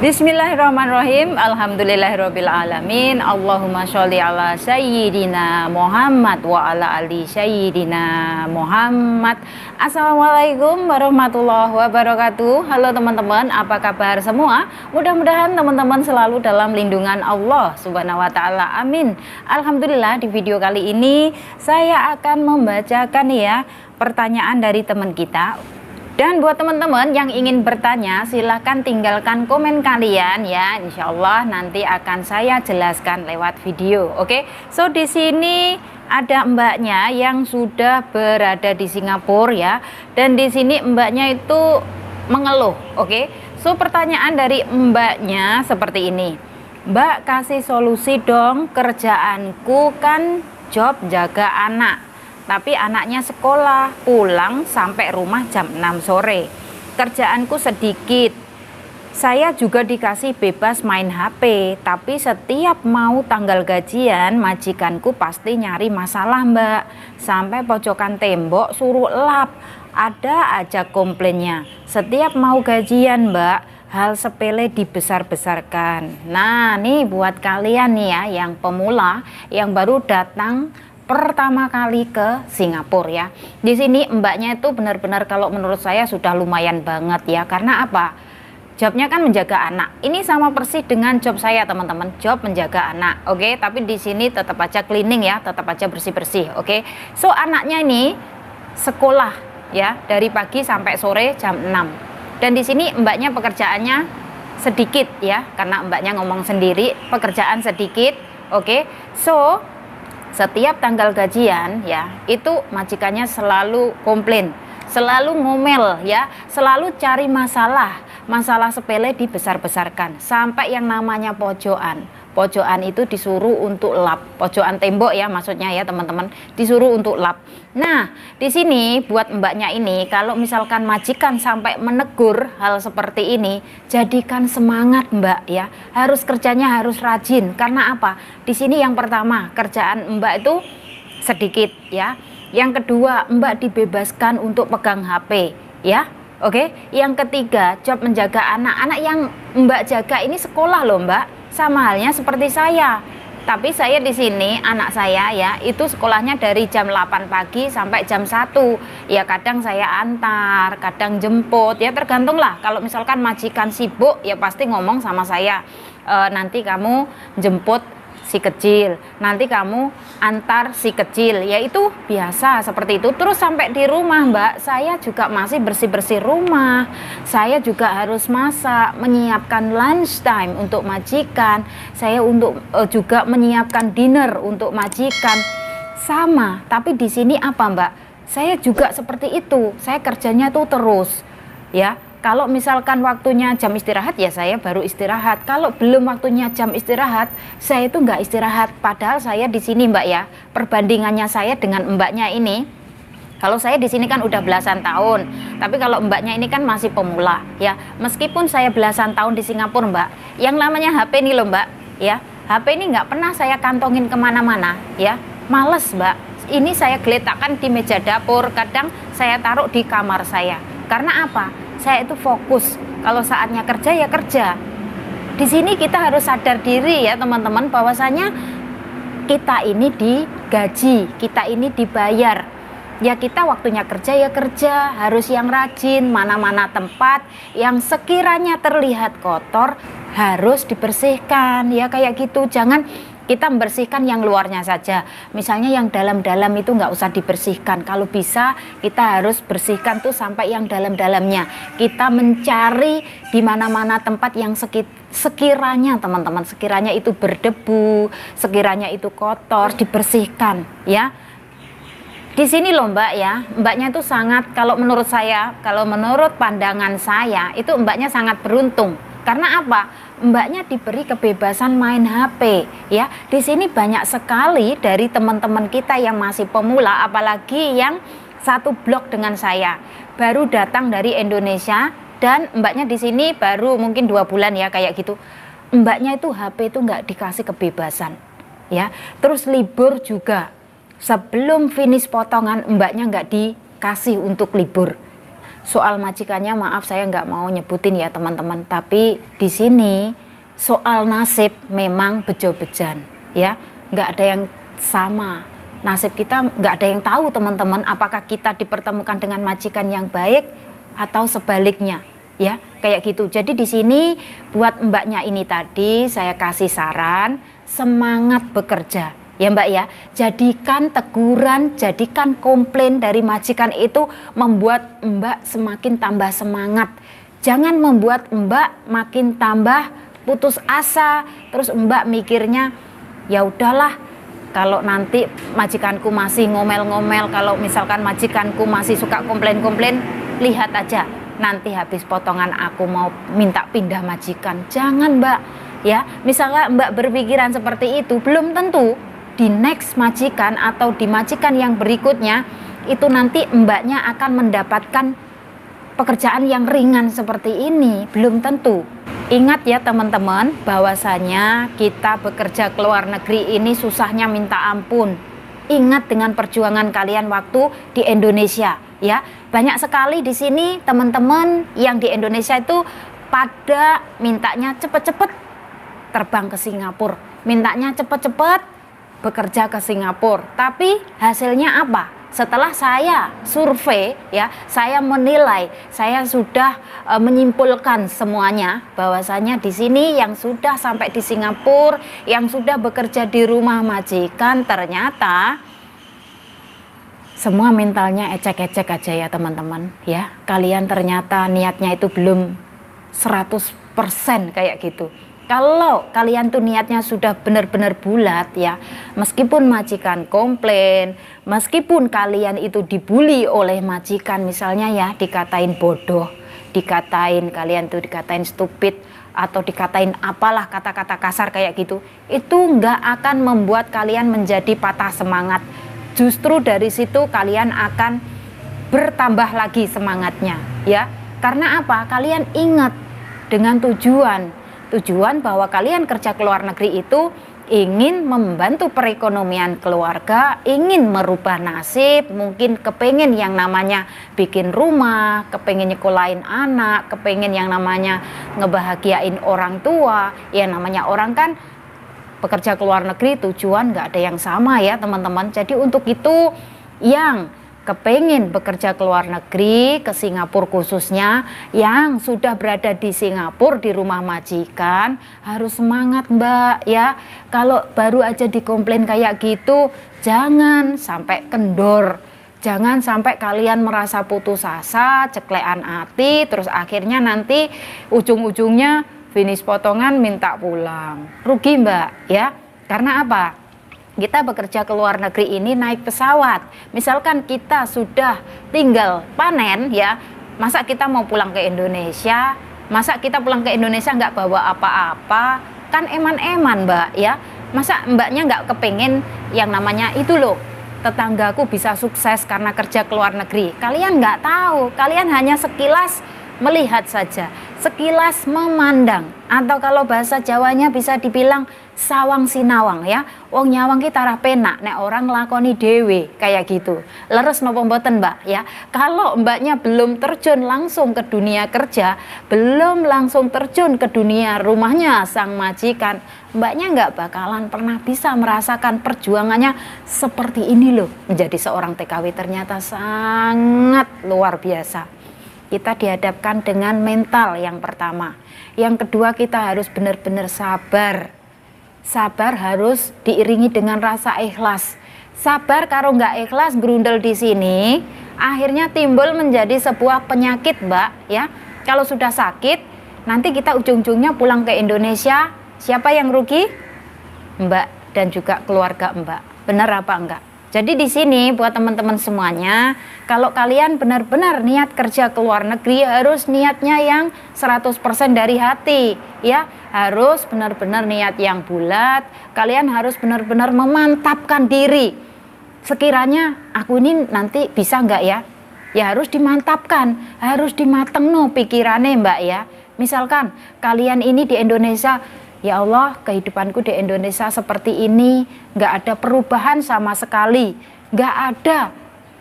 Bismillahirrahmanirrahim. Alhamdulillahirabbil alamin. Allahumma sholli ala sayyidina Muhammad wa ala ali sayyidina Muhammad. Assalamualaikum warahmatullahi wabarakatuh. Halo teman-teman, apa kabar semua? Mudah-mudahan teman-teman selalu dalam lindungan Allah Subhanahu wa taala. Amin. Alhamdulillah, di video kali ini saya akan membacakan ya pertanyaan dari teman kita. Dan buat teman-teman yang ingin bertanya, silahkan tinggalkan komen kalian ya. Insya Allah nanti akan saya jelaskan lewat video. Oke, so di sini ada mbaknya yang sudah berada di Singapura ya. Dan di sini mbaknya itu mengeluh. Oke, so pertanyaan dari mbaknya seperti ini. Mbak, kasih solusi dong, kerjaanku kan job jaga anak. Tapi anaknya sekolah, pulang sampai rumah jam 6 sore. Kerjaanku sedikit. Saya juga dikasih bebas main HP, tapi setiap mau tanggal gajian, majikanku pasti nyari masalah, Mbak. Sampai pojokan tembok suruh lap. Ada aja komplainnya. Setiap mau gajian, Mbak, hal sepele dibesar-besarkan. Nah, nih buat kalian nih ya, yang pemula, yang baru datang pertama kali ke Singapura ya. Di sini mbaknya itu benar-benar kalau menurut saya sudah lumayan banget ya. Karena apa? Jobnya kan menjaga anak. Ini sama persis dengan job saya, teman-teman. Job menjaga anak. Oke, tapi di sini tetap aja cleaning ya, tetap aja bersih-bersih. Oke. So anaknya ini sekolah ya, dari pagi sampai sore jam 6. Dan di sini mbaknya pekerjaannya sedikit ya, karena mbaknya ngomong sendiri, pekerjaan sedikit. Oke. So setiap tanggal gajian ya, itu majikannya selalu komplain, selalu ngomel ya, selalu cari masalah sepele dibesar-besarkan. Sampai yang namanya pojokan itu disuruh untuk lap, pojokan tembok ya maksudnya ya teman-teman, disuruh untuk lap. Nah di sini buat mbaknya ini, kalau misalkan majikan sampai menegur hal seperti ini, jadikan semangat mbak ya, harus kerjanya harus rajin. Karena apa? Di sini yang pertama, kerjaan mbak itu sedikit ya. Yang kedua, mbak dibebaskan untuk pegang HP ya. Oke, yang ketiga, job menjaga anak-anak yang mbak jaga ini sekolah loh mbak, sama halnya seperti saya. Tapi saya di sini anak saya ya, itu sekolahnya dari jam 8 pagi sampai jam 1. Ya kadang saya antar, kadang jemput, ya tergantung lah. Kalau misalkan majikan sibuk, ya pasti ngomong sama saya, nanti kamu jemput si kecil, nanti kamu antar si kecil, ya itu biasa seperti itu. Terus sampai di rumah mbak, saya juga masih bersih-bersih rumah, saya juga harus masak, menyiapkan lunch time untuk majikan, saya untuk juga menyiapkan dinner untuk majikan, sama. Tapi di sini apa mbak, saya juga seperti itu, saya kerjanya tuh terus ya. Kalau misalkan waktunya jam istirahat ya saya baru istirahat. Kalau belum waktunya jam istirahat, saya itu nggak istirahat. Padahal saya di sini mbak ya, perbandingannya saya dengan mbaknya ini, kalau saya di sini kan udah belasan tahun, tapi kalau mbaknya ini kan masih pemula ya. Meskipun saya belasan tahun di Singapura mbak, yang namanya HP ini loh mbak ya, HP ini nggak pernah saya kantongin kemana-mana ya. Males mbak, ini saya geletakkan di meja dapur, kadang saya taruh di kamar saya. Karena apa? Saya itu fokus, kalau saatnya kerja ya kerja. Di sini kita harus sadar diri ya teman-teman, bahwasanya kita ini digaji, kita ini dibayar. Ya kita waktunya kerja ya kerja, harus yang rajin, mana-mana tempat yang sekiranya terlihat kotor harus dibersihkan ya, kayak gitu. Jangan kita membersihkan yang luarnya saja, misalnya yang dalam-dalam itu nggak usah dibersihkan. Kalau bisa kita harus bersihkan tuh sampai yang dalam-dalamnya. Kita mencari di mana-mana tempat yang sekiranya teman-teman, sekiranya itu berdebu, sekiranya itu kotor, dibersihkan ya. Di sini loh mbak ya, mbaknya itu sangat, kalau menurut saya, kalau menurut pandangan saya, itu mbaknya sangat beruntung. Karena apa? Mbaknya diberi kebebasan main HP ya. Di sini banyak sekali dari teman-teman kita yang masih pemula, apalagi yang satu blok dengan saya, baru datang dari Indonesia, dan mbaknya di sini baru mungkin 2 bulan ya kayak gitu. Mbaknya itu HP itu nggak dikasih kebebasan ya. Terus libur juga, sebelum finish potongan mbaknya nggak dikasih untuk libur. Soal majikannya maaf saya nggak mau nyebutin ya teman-teman, tapi di sini soal nasib memang bejo-bejan ya, nggak ada yang sama nasib kita, nggak ada yang tahu teman-teman, apakah kita dipertemukan dengan majikan yang baik atau sebaliknya ya, kayak gitu. Jadi di sini buat mbaknya ini tadi saya kasih saran, semangat bekerja ya mbak ya, jadikan teguran, jadikan komplain dari majikan itu membuat mbak semakin tambah semangat, jangan membuat mbak makin tambah putus asa, terus mbak mikirnya ya udahlah, kalau nanti majikanku masih ngomel-ngomel, kalau misalkan majikanku masih suka komplain-komplain, lihat aja nanti habis potongan aku mau minta pindah majikan. Jangan mbak ya, misalnya mbak berpikiran seperti itu, belum tentu di next majikan atau di majikan yang berikutnya itu nanti mbaknya akan mendapatkan pekerjaan yang ringan seperti ini, belum tentu. Ingat ya teman-teman, bahwasanya kita bekerja ke luar negeri ini susahnya minta ampun. Ingat dengan perjuangan kalian waktu di Indonesia ya. Banyak sekali di sini teman-teman yang di Indonesia itu pada mintanya cepet-cepet terbang ke Singapura, mintanya cepet-cepet bekerja ke Singapura. Tapi hasilnya apa? Setelah saya survei ya, saya menilai, saya sudah menyimpulkan semuanya bahwasanya di sini yang sudah sampai di Singapura, yang sudah bekerja di rumah majikan, ternyata semua mentalnya ecek-ecek aja ya teman-teman ya. Kalian ternyata niatnya itu belum 100% kayak gitu. Kalau kalian tuh niatnya sudah benar-benar bulat ya, meskipun majikan komplain, meskipun kalian itu dibully oleh majikan misalnya ya, dikatain bodoh, dikatain kalian tuh dikatain stupid, atau dikatain apalah kata-kata kasar kayak gitu, itu nggak akan membuat kalian menjadi patah semangat. Justru dari situ kalian akan bertambah lagi semangatnya ya. Karena apa? Kalian ingat dengan tujuan bahwa kalian kerja ke luar negeri itu ingin membantu perekonomian keluarga, ingin merubah nasib, mungkin kepengen yang namanya bikin rumah, kepengen nyekolahin anak, kepengen yang namanya ngebahagiain orang tua. Ya namanya orang kan bekerja ke luar negeri tujuan nggak ada yang sama ya teman-teman. Jadi untuk itu yang kepengen bekerja ke luar negeri, ke Singapura khususnya, yang sudah berada di Singapura di rumah majikan, harus semangat mbak ya. Kalau baru aja dikomplain kayak gitu, jangan sampai kendor, jangan sampai kalian merasa putus asa, ceklean hati, terus akhirnya nanti ujung-ujungnya finish potongan minta pulang, rugi mbak ya. Karena apa? Kita bekerja ke luar negeri ini naik pesawat, misalkan kita sudah tinggal panen ya, masa kita mau pulang ke Indonesia, masa kita pulang ke Indonesia nggak bawa apa-apa, kan eman-eman mbak ya. Masa mbaknya nggak kepengen yang namanya itu loh, tetanggaku bisa sukses karena kerja ke luar negeri. Kalian nggak tahu, kalian hanya sekilas melihat saja, sekilas memandang, atau kalau bahasa Jawanya bisa dibilang sawang sinawang ya. Wong nyawang kita arah penak, nek orang nglakoni dhewe kayak gitu. Leres napa mboten mbak ya? Kalau mbaknya belum terjun langsung ke dunia kerja, belum langsung terjun ke dunia rumahnya sang majikan, mbaknya nggak bakalan pernah bisa merasakan perjuangannya seperti ini loh. Menjadi seorang TKW ternyata sangat luar biasa. Kita dihadapkan dengan mental yang pertama. Yang kedua, kita harus benar-benar sabar. Sabar harus diiringi dengan rasa ikhlas. Sabar kalau nggak ikhlas berundel di sini, akhirnya timbul menjadi sebuah penyakit, mbak ya. Kalau sudah sakit, nanti kita ujung-ujungnya pulang ke Indonesia, siapa yang rugi? Mbak dan juga keluarga mbak. Benar apa enggak? Jadi di sini buat teman-teman semuanya, kalau kalian benar-benar niat kerja ke luar negeri, harus niatnya yang 100% dari hati ya. Harus benar-benar niat yang bulat. Kalian harus benar-benar memantapkan diri. Sekiranya aku ini nanti bisa enggak ya? Ya harus dimantapkan, harus dimatengno pikirannya mbak ya. Misalkan kalian ini di Indonesia, ya Allah, kehidupanku di Indonesia seperti ini, nggak ada perubahan sama sekali, nggak ada,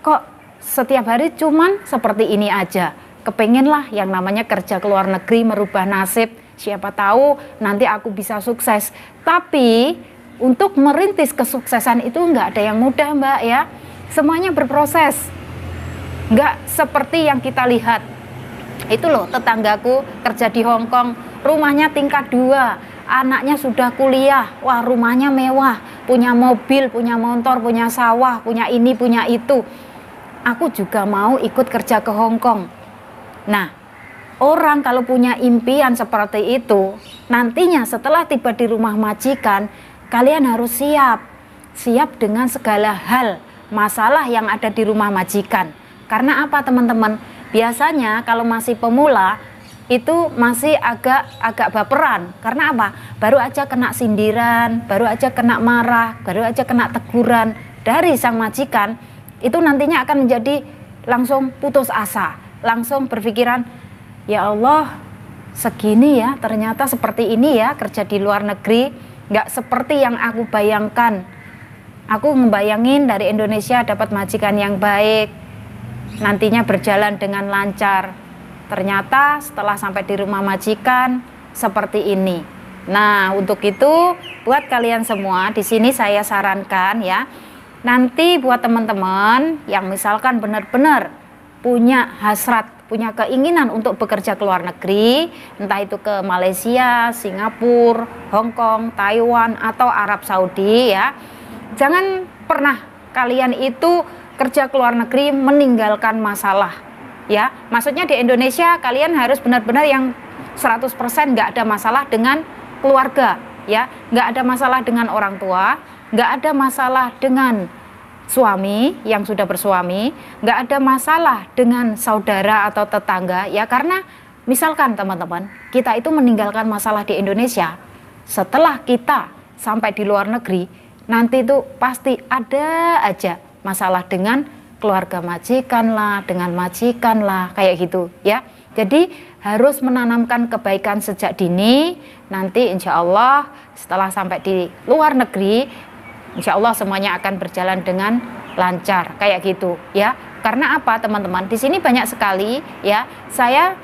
kok setiap hari cuman seperti ini aja. kepengen lah yang namanya kerja ke luar negeri, merubah nasib. Siapa tahu nanti aku bisa sukses. Tapi untuk merintis kesuksesan itu nggak ada yang mudah, Mbak, ya. Semuanya berproses. Nggak seperti yang kita lihat. Itu loh tetanggaku kerja di Hong Kong, rumahnya tingkat 2, anaknya sudah kuliah, wah rumahnya mewah, punya mobil, punya motor, punya sawah, punya ini, punya itu. Aku juga mau ikut kerja ke Hong Kong. Nah, orang kalau punya impian seperti itu, nantinya setelah tiba di rumah majikan, kalian harus siap dengan segala hal masalah yang ada di rumah majikan. Karena apa, teman-teman? Biasanya kalau masih pemula itu masih agak baperan. Karena apa? Baru aja kena sindiran, baru aja kena marah, baru aja kena teguran dari sang majikan, itu nantinya akan menjadi langsung putus asa, langsung berpikiran, ya Allah, segini ya, ternyata seperti ini ya kerja di luar negeri, nggak seperti yang aku bayangkan. Aku ngebayangin dari Indonesia dapat majikan yang baik, nantinya berjalan dengan lancar. Ternyata setelah sampai di rumah majikan seperti ini. Nah, untuk itu buat kalian semua di sini saya sarankan ya, nanti buat teman-teman yang misalkan benar-benar punya hasrat, punya keinginan untuk bekerja ke luar negeri, entah itu ke Malaysia, Singapura, Hong Kong, Taiwan, atau Arab Saudi ya. Jangan pernah kalian itu kerja ke luar negeri meninggalkan masalah ya. Maksudnya di Indonesia kalian harus benar-benar yang 100% nggak ada masalah dengan keluarga ya, nggak ada masalah dengan orang tua, nggak ada masalah dengan suami yang sudah bersuami, nggak ada masalah dengan saudara atau tetangga ya. Karena misalkan teman-teman, kita itu meninggalkan masalah di Indonesia, setelah kita sampai di luar negeri, nanti itu pasti ada aja masalah dengan keluarga majikan lah, dengan majikan lah, kayak gitu ya. Jadi harus menanamkan kebaikan sejak dini. Nanti insya Allah setelah sampai di luar negeri, insya Allah semuanya akan berjalan dengan lancar, kayak gitu ya. Karena apa, teman-teman? Di sini banyak sekali ya. Saya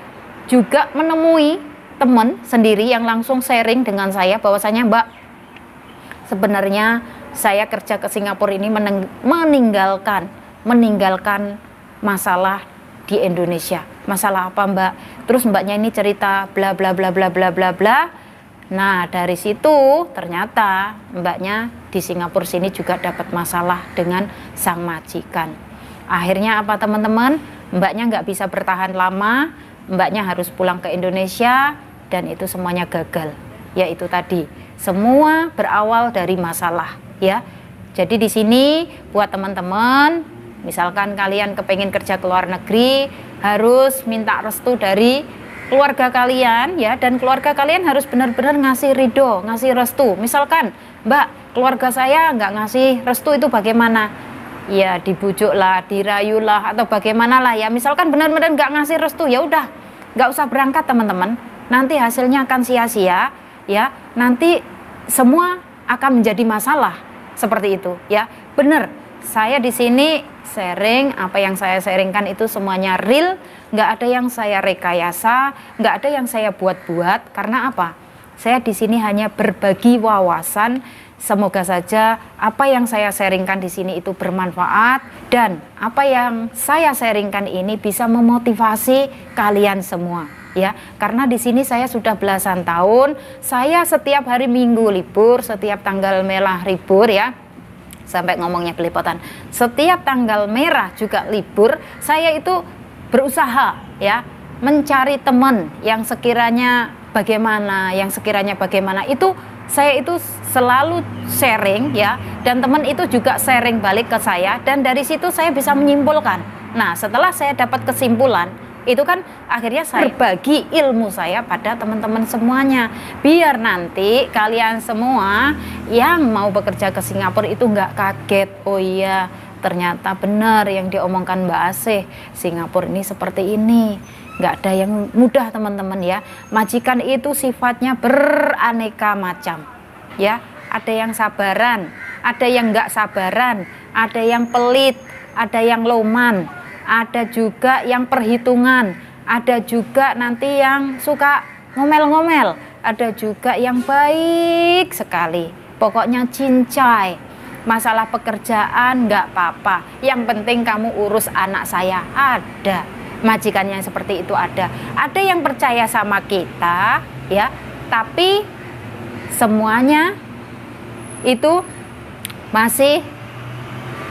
juga menemui teman sendiri yang langsung sharing dengan saya bahwasanya, Mbak, sebenarnya saya kerja ke Singapura ini meninggalkan masalah di Indonesia. Masalah apa, Mbak? Terus mbaknya ini cerita bla bla bla bla bla bla bla. Nah, dari situ ternyata mbaknya di Singapura sini juga dapat masalah dengan sang majikan. Akhirnya apa, teman-teman? Mbaknya nggak bisa bertahan lama, mbaknya harus pulang ke Indonesia dan itu semuanya gagal. Yaitu tadi, semua berawal dari masalah ya. Jadi di sini buat teman-teman, misalkan kalian kepengen kerja ke luar negeri, harus minta restu dari keluarga kalian ya, dan keluarga kalian harus benar-benar ngasih ridho, ngasih restu. Misalkan, Mbak, keluarga saya nggak ngasih restu, itu bagaimana? Ya dibujuk lah, dirayu lah, atau bagaimana lah ya. Misalkan benar-benar nggak ngasih restu, ya udah nggak usah berangkat, teman-teman. Nanti hasilnya akan sia-sia ya. Nanti semua akan menjadi masalah seperti itu ya. Bener, saya di sini sharing, apa yang saya sharingkan itu semuanya real, nggak ada yang saya rekayasa, nggak ada yang saya buat-buat. Karena apa? Saya di sini hanya berbagi wawasan. Semoga saja apa yang saya sharingkan di sini itu bermanfaat, dan apa yang saya sharingkan ini bisa memotivasi kalian semua ya. Karena di sini saya sudah belasan tahun, saya setiap hari Minggu libur, setiap tanggal merah libur ya. Sampai ngomongnya belepotan. Setiap tanggal merah juga libur, saya itu berusaha ya mencari teman yang sekiranya bagaimana, itu saya itu selalu sharing ya, dan teman itu juga sharing balik ke saya, dan dari situ saya bisa menyimpulkan. Nah, setelah saya dapat kesimpulan, itu kan akhirnya saya berbagi ilmu saya pada teman-teman semuanya, biar nanti kalian semua yang mau bekerja ke Singapura itu nggak kaget. Oh iya, ternyata benar yang diomongkan Mbak Asih, Singapura ini seperti ini. Nggak ada yang mudah, teman-teman ya. Majikan itu sifatnya beraneka macam ya. Ada yang sabaran, ada yang nggak sabaran, ada yang pelit, ada yang loman, ada juga yang perhitungan, ada juga nanti yang suka ngomel-ngomel, ada juga yang baik sekali, pokoknya cincai. Masalah pekerjaan nggak apa-apa, yang penting kamu urus anak saya. Ada majikan yang seperti itu, ada yang percaya sama kita ya, tapi semuanya itu masih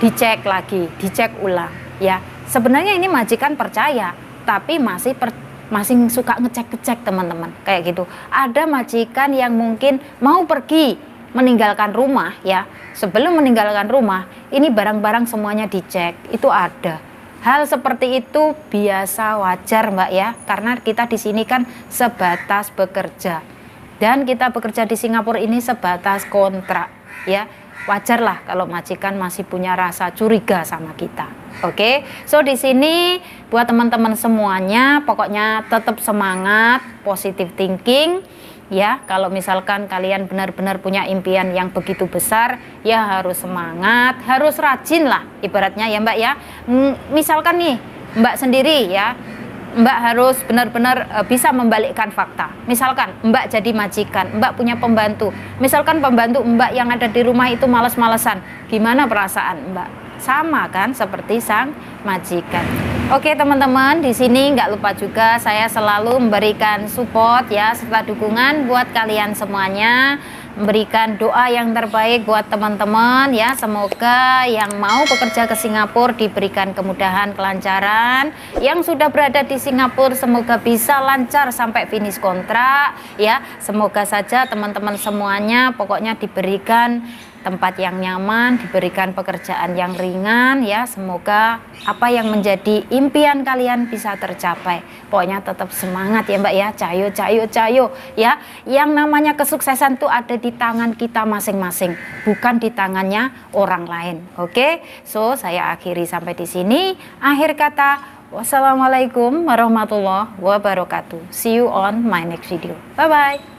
dicek lagi, dicek ulang ya. Sebenarnya ini majikan percaya, tapi masih suka ngecek-ngecek teman-teman, kayak gitu. Ada majikan yang mungkin mau pergi meninggalkan rumah ya, sebelum meninggalkan rumah ini barang-barang semuanya dicek, itu ada. Hal seperti itu biasa, wajar Mbak ya, karena kita di sini kan sebatas bekerja dan kita bekerja di Singapura ini sebatas kontrak ya. Wajar lah kalau majikan masih punya rasa curiga sama kita. Oke, so di sini buat teman-teman semuanya, pokoknya tetap semangat, positive thinking. Ya, kalau misalkan kalian benar-benar punya impian yang begitu besar, ya harus semangat, harus rajin lah ibaratnya ya Mbak ya. Misalkan nih Mbak sendiri ya, Mbak harus benar-benar bisa membalikkan fakta. Misalkan Mbak jadi majikan, Mbak punya pembantu. Misalkan pembantu Mbak yang ada di rumah itu malas-malesan, gimana perasaan Mbak? Sama kan seperti sang majikan. Oke teman-teman, di sini nggak lupa juga saya selalu memberikan support ya, serta dukungan buat kalian semuanya, memberikan doa yang terbaik buat teman-teman ya. Semoga yang mau bekerja ke Singapura diberikan kemudahan, kelancaran. Yang sudah berada di Singapura semoga bisa lancar sampai finish kontrak ya. Semoga saja teman-teman semuanya pokoknya diberikan tempat yang nyaman, diberikan pekerjaan yang ringan ya. Semoga apa yang menjadi impian kalian bisa tercapai. Pokoknya tetap semangat ya Mbak ya, cayo ya. Yang namanya kesuksesan tuh ada di tangan kita masing-masing, bukan di tangannya orang lain. Oke, so saya akhiri sampai di sini. Akhir kata, wassalamualaikum warahmatullahi wabarakatuh. See you on my next video. Bye bye.